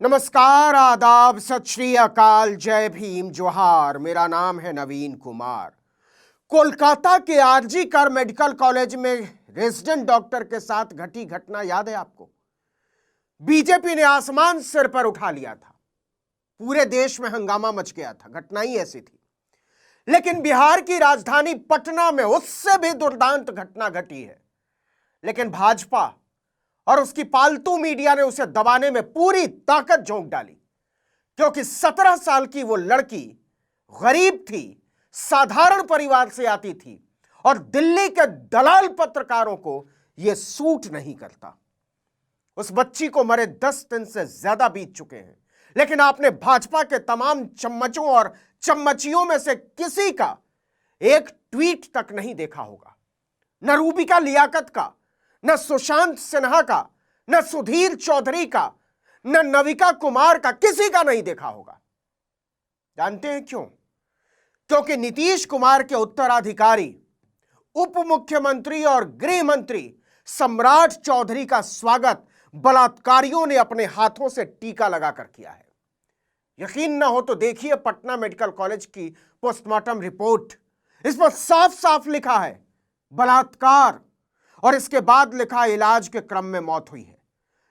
नमस्कार, आदाब, सत श्री अकाल, जय भीम, जोहार। मेरा नाम है नवीन कुमार। कोलकाता के आरजी कर मेडिकल कॉलेज में रेजिडेंट डॉक्टर के साथ घटी घटना याद है आपको? बीजेपी ने आसमान सिर पर उठा लिया था, पूरे देश में हंगामा मच गया था, घटना ही ऐसी थी। लेकिन बिहार की राजधानी पटना में उससे भी दुर्दांत घटना घटी है, लेकिन भाजपा और उसकी पालतू मीडिया ने उसे दबाने में पूरी ताकत झोंक डाली, क्योंकि 17 साल की वो लड़की गरीब थी, साधारण परिवार से आती थी और दिल्ली के दलाल पत्रकारों को यह सूट नहीं करता। उस बच्ची को मरे 10 दिन से ज्यादा बीत चुके हैं, लेकिन आपने भाजपा के तमाम चम्मचों और चम्मचियों में से किसी का एक ट्वीट तक नहीं देखा होगा। न रूबिका लियाकत का, न सुशांत सिन्हा का, न सुधीर चौधरी का, न नविका कुमार का, किसी का नहीं देखा होगा। जानते हैं क्यों? क्योंकि नीतीश कुमार के उत्तराधिकारी उप मुख्यमंत्री और गृह मंत्री सम्राट चौधरी का स्वागत बलात्कारियों ने अपने हाथों से टीका लगाकर किया है। यकीन ना हो तो देखिए पटना मेडिकल कॉलेज की पोस्टमार्टम रिपोर्ट। इस पर साफ साफ लिखा है बलात्कार, और इसके बाद लिखा इलाज के क्रम में मौत हुई है।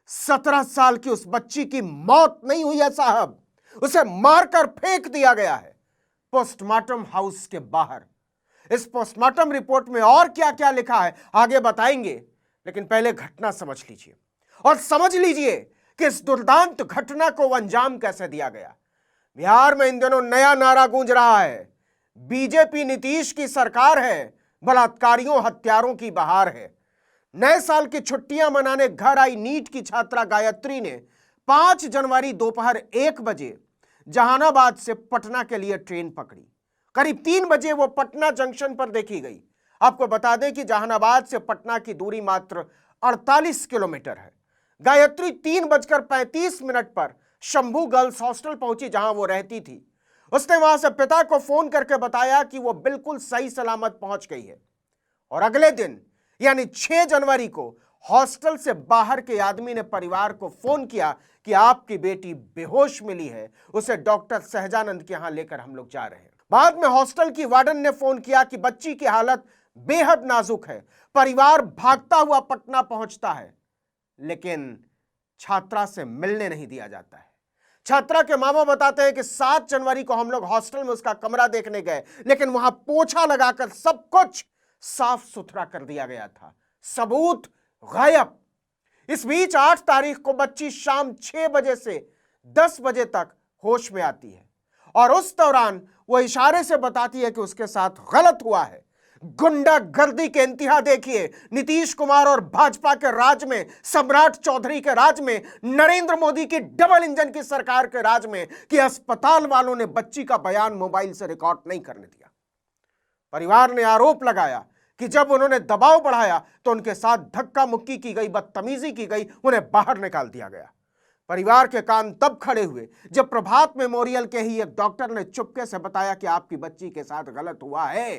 17 साल की उस बच्ची की मौत नहीं हुई है साहब, उसे मारकर फेंक दिया गया है पोस्टमार्टम हाउस के बाहर। इस पोस्टमार्टम रिपोर्ट में और क्या क्या लिखा है आगे बताएंगे, लेकिन पहले घटना समझ लीजिए और समझ लीजिए कि इस दुर्दांत घटना को अंजाम कैसे दिया गया। बिहार में इन दिनों नया नारा गूंज रहा है, बीजेपी नीतीश की सरकार है, बलात्कारियों हत्यारों की बहार है। नए साल की छुट्टियां मनाने घर आई नीट की छात्रा गायत्री ने 5 जनवरी दोपहर 1 बजे जहानाबाद से पटना के लिए ट्रेन पकड़ी। करीब 3 बजे वो पटना जंक्शन पर देखी गई। आपको बता दें कि जहानाबाद से पटना की दूरी मात्र 48 किलोमीटर है। गायत्री 3:35 पर शंभू गर्ल्स हॉस्टल पहुंची, जहां वो रहती थी। उसने वहां से पिता को फोन करके बताया कि वो बिल्कुल सही सलामत पहुंच गई है, और अगले दिन यानी 6 जनवरी को हॉस्टल से बाहर के आदमी ने परिवार को फोन किया कि आपकी बेटी बेहोश मिली है, उसे डॉक्टर सहजानंद के यहां लेकर हम लोग जा रहे हैं। बाद में हॉस्टल की वार्डन ने फोन किया कि बच्ची की हालत बेहद नाजुक है। परिवार भागता हुआ पटना पहुंचता है, लेकिन छात्रा से मिलने नहीं दिया जाता है। छात्रा के मामा बताते हैं कि 7 जनवरी को हम लोग हॉस्टल में उसका कमरा देखने गए, लेकिन वहां पोछा लगाकर सब कुछ साफ सुथरा कर दिया गया था, सबूत गायब। इस बीच 8 तारीख को बच्ची शाम 6 बजे से 10 बजे तक होश में आती है, और उस दौरान वो इशारे से बताती है कि उसके साथ गलत हुआ है। गुंडागर्दी के इंतहा देखिए नीतीश कुमार और भाजपा के राज में, सम्राट चौधरी के राज में, नरेंद्र मोदी की डबल इंजन की सरकार के राज में, कि अस्पताल वालों ने बच्ची का बयान मोबाइल से रिकॉर्ड नहीं करने दिया। परिवार ने आरोप लगाया कि जब उन्होंने दबाव बढ़ाया तो उनके साथ धक्का मुक्की की गई, बदतमीजी की गई, उन्हें बाहर निकाल दिया गया। परिवार के कान तब खड़े हुए जब प्रभात मेमोरियल के ही एक डॉक्टर ने चुपके से बताया कि आपकी बच्ची के साथ गलत हुआ है।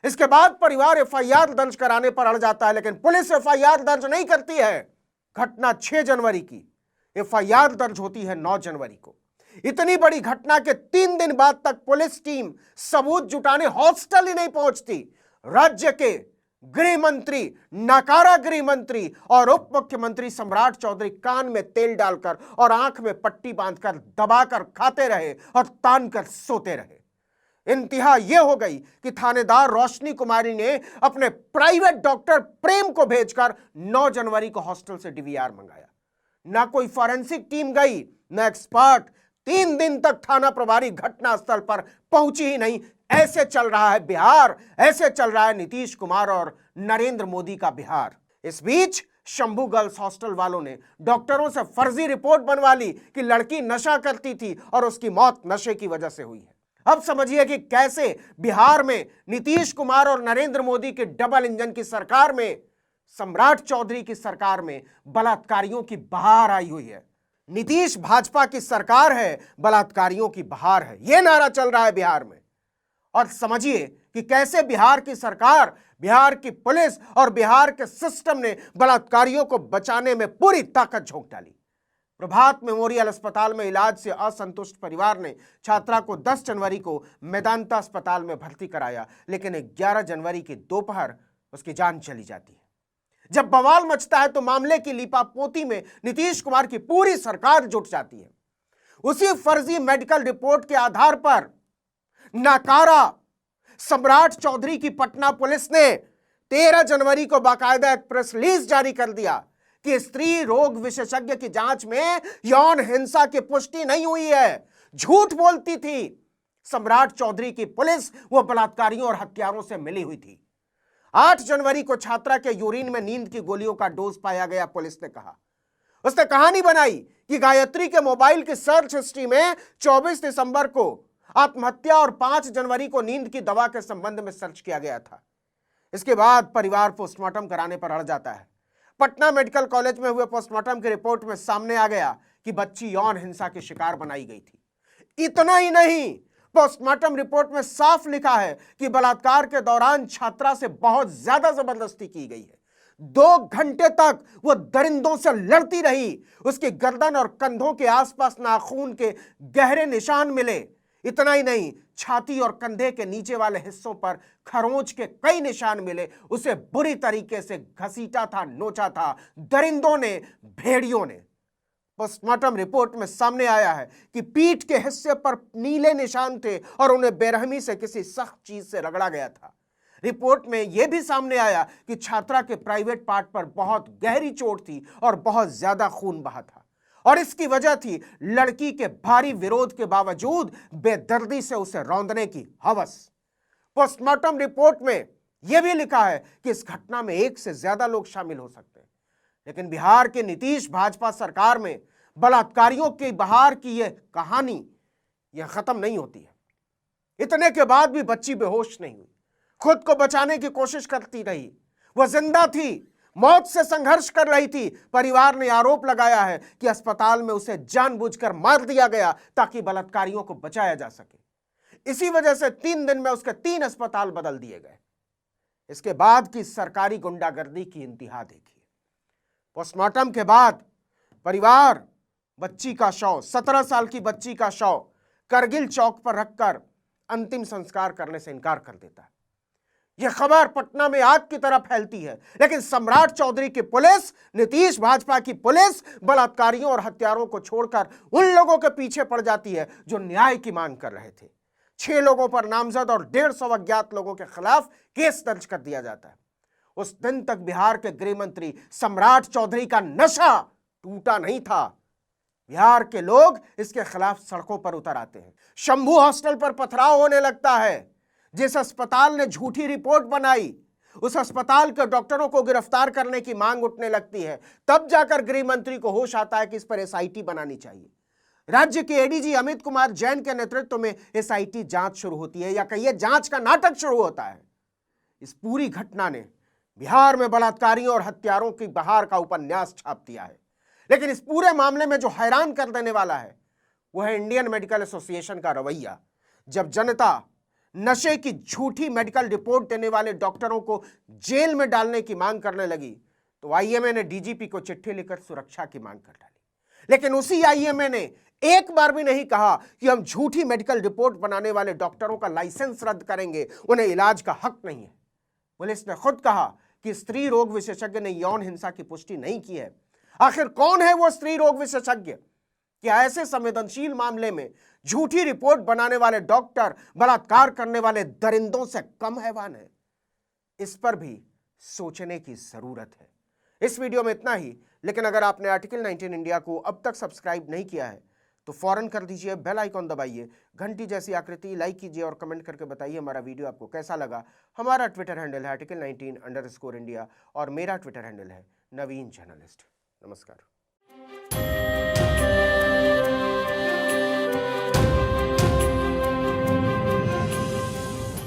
इसके बाद परिवार एफआईआर दर्ज कराने पर अड़ जाता है, लेकिन पुलिस एफआईआर दर्ज नहीं करती है। घटना 6 जनवरी की, एफआईआर दर्ज होती है 9 जनवरी को। इतनी बड़ी घटना के 3 दिन बाद तक पुलिस टीम सबूत जुटाने हॉस्टल ही नहीं पहुंचती। राज्य के गृह मंत्री, नाकारा गृह मंत्री और उप मुख्यमंत्री सम्राट चौधरी कान में तेल डालकर और आंख में पट्टी बांधकर दबाकर खाते रहे और तान कर सोते रहे। इंतहा यह हो गई कि थानेदार रोशनी कुमारी ने अपने प्राइवेट डॉक्टर प्रेम को भेजकर 9 जनवरी को हॉस्टल से डीवीआर मंगाया। ना कोई फॉरेंसिक टीम गई, ना एक्सपर्ट। 3 दिन तक थाना प्रभारी घटनास्थल पर पहुंची ही नहीं। ऐसे चल रहा है बिहार, ऐसे चल रहा है नीतीश कुमार और नरेंद्र मोदी का बिहार। इस बीच शंभू गर्ल्स हॉस्टल वालों ने डॉक्टरों से फर्जी रिपोर्ट बनवा ली कि लड़की नशा करती थी और उसकी मौत नशे की वजह से हुई है। अब समझिए कि कैसे बिहार में नीतीश कुमार और नरेंद्र मोदी के डबल इंजन की सरकार में, सम्राट चौधरी की सरकार में बलात्कारियों की बहार आई हुई है। नीतीश भाजपा की सरकार है, बलात्कारियों की बहार है, यह नारा चल रहा है बिहार में। और समझिए कि कैसे बिहार की सरकार, बिहार की पुलिस और बिहार के सिस्टम ने बलात्कारियों को बचाने में पूरी ताकत झोंक डाली। प्रभात मेमोरियल अस्पताल में इलाज से असंतुष्ट परिवार ने छात्रा को 10 जनवरी को मेदांता अस्पताल में भर्ती कराया, लेकिन 11 जनवरी की दोपहर उसकी जान चली जाती है। जब बवाल मचता है तो मामले की लीपापोती में नीतीश कुमार की पूरी सरकार जुट जाती है। उसी फर्जी मेडिकल रिपोर्ट के आधार पर नाकारा सम्राट चौधरी की पटना पुलिस ने 13 जनवरी को बाकायदा एक प्रेस रिलीज जारी कर दिया कि स्त्री रोग विशेषज्ञ की जांच में यौन हिंसा की पुष्टि नहीं हुई है। झूठ बोलती थी। सम्राट चौधरी की पुलिस वो बलात्कारियों और हत्यारों से मिली हुई थी। 8 जनवरी को छात्रा के यूरिन में नींद की गोलियों का डोज पाया गया। पुलिस ने कहा, उसने कहानी बनाई कि गायत्री के मोबाइल की सर्च हिस्ट्री में 24 दिसंबर को आत्महत्या और 5 जनवरी को नींद की दवा के संबंध में सर्च किया गया था। इसके बाद परिवार पोस्टमार्टम कराने पर अड़ जाता है। पटना मेडिकल कॉलेज में हुए पोस्टमार्टम की रिपोर्ट में सामने आ गया कि बच्ची यौन हिंसा की शिकार बनाई गई थी। इतना ही नहीं, पोस्टमार्टम रिपोर्ट में साफ लिखा है कि बलात्कार के दौरान छात्रा से बहुत ज्यादा जबरदस्ती की गई है। 2 घंटे तक वो दरिंदों से लड़ती रही। उसकी गर्दन और कंधों के आसपास नाखून के गहरे निशान मिले। इतना ही नहीं, छाती और कंधे के नीचे वाले हिस्सों पर खरोंच के कई निशान मिले। उसे बुरी तरीके से घसीटा था, नोचा था दरिंदों ने, भेड़ियों ने। पोस्टमार्टम रिपोर्ट में सामने आया है कि पीठ के हिस्से पर नीले निशान थे और उन्हें बेरहमी से किसी सख्त चीज से रगड़ा गया था। रिपोर्ट में यह भी सामने आया कि छात्रा के प्राइवेट पार्ट पर बहुत गहरी चोट थी और बहुत ज्यादा खून बहा था, और इसकी वजह थी लड़की के भारी विरोध के बावजूद बेदर्दी से उसे रौंदने की हवस। पोस्टमार्टम रिपोर्ट में यह भी लिखा है कि इस घटना में 1 से ज्यादा लोग शामिल हो सकते हैं। लेकिन बिहार के नीतीश भाजपा सरकार में बलात्कारियों की बहार की यह कहानी यह खत्म नहीं होती है। इतने के बाद भी बच्ची बेहोश नहीं हुई, खुद को बचाने की कोशिश करती रही। वह जिंदा थी, मौत से संघर्ष कर रही थी। परिवार ने आरोप लगाया है कि अस्पताल में उसे जानबूझकर मार दिया गया ताकि बलात्कारियों को बचाया जा सके। इसी वजह से 3 दिन में उसके 3 अस्पताल बदल दिए गए। इसके बाद की सरकारी गुंडागर्दी की इंतहा देखिए। पोस्टमार्टम के बाद परिवार बच्ची का शव, 17 साल की बच्ची का शव करगिल चौक पर रखकर अंतिम संस्कार करने से इनकार कर देता है। यह खबर पटना में आग की तरह फैलती है, लेकिन सम्राट चौधरी की पुलिस, नीतीश भाजपा की पुलिस बलात्कारियों और हत्यारों को छोड़कर उन लोगों के पीछे पड़ जाती है जो न्याय की मांग कर रहे थे। 6 लोगों पर नामजद और 150 अज्ञात लोगों के खिलाफ केस दर्ज कर दिया जाता है। उस दिन तक बिहार के गृह मंत्री सम्राट चौधरी का नशा टूटा नहीं था। बिहार के लोग इसके खिलाफ सड़कों पर उतर आते हैं। शंभू हॉस्टल पर पथराव होने लगता है। जिस अस्पताल ने झूठी रिपोर्ट बनाई, उस अस्पताल के डॉक्टरों को गिरफ्तार करने की मांग उठने लगती है। तब जाकर गृह मंत्री को होश आता है कि इस पर एसआईटी बनानी चाहिए। राज्य के एडीजी अमित कुमार जैन के नेतृत्व में एसआईटी जांच शुरू होती है, या कहिए जांच का नाटक शुरू होता है। इस पूरी घटना ने बिहार में बलात्कारियों और हत्यारों की बहार का उपन्यास छाप दिया है। लेकिन इस पूरे मामले में जो हैरान कर देने वाला है वह है इंडियन मेडिकल एसोसिएशन का रवैया। जब जनता नशे की झूठी मेडिकल रिपोर्ट देने वाले डॉक्टरों को जेल में डालने की मांग करने लगी तो आईएमए ने डीजीपी को चिट्ठी लिखकर सुरक्षा की मांग कर डाली। लेकिन उसी आईएमए ने एक बार भी नहीं कहा कि हम झूठी मेडिकल रिपोर्ट बनाने वाले डॉक्टरों का लाइसेंस रद्द करेंगे, उन्हें इलाज का हक नहीं है। पुलिस ने खुद कहा कि स्त्री रोग विशेषज्ञ ने यौन हिंसा की पुष्टि नहीं की है। आखिर कौन है वो स्त्री रोग विशेषज्ञ? क्या ऐसे संवेदनशील मामले में झूठी रिपोर्ट बनाने वाले डॉक्टर बलात्कार करने वाले दरिंदों से कम हैवान है? इस पर भी सोचने की जरूरत है। इस वीडियो में इतना ही, लेकिन अगर आपने आर्टिकल 19 इंडिया को अब तक सब्सक्राइब नहीं किया है तो फौरन कर दीजिए, बेल आइकॉन दबाइए, घंटी जैसी आकृति लाइक कीजिए और कमेंट करके बताइए हमारा वीडियो आपको कैसा लगा। हमारा ट्विटर हैंडल है article19_India और मेरा ट्विटर हैंडल है नवीन जर्नलिस्ट। नमस्कार।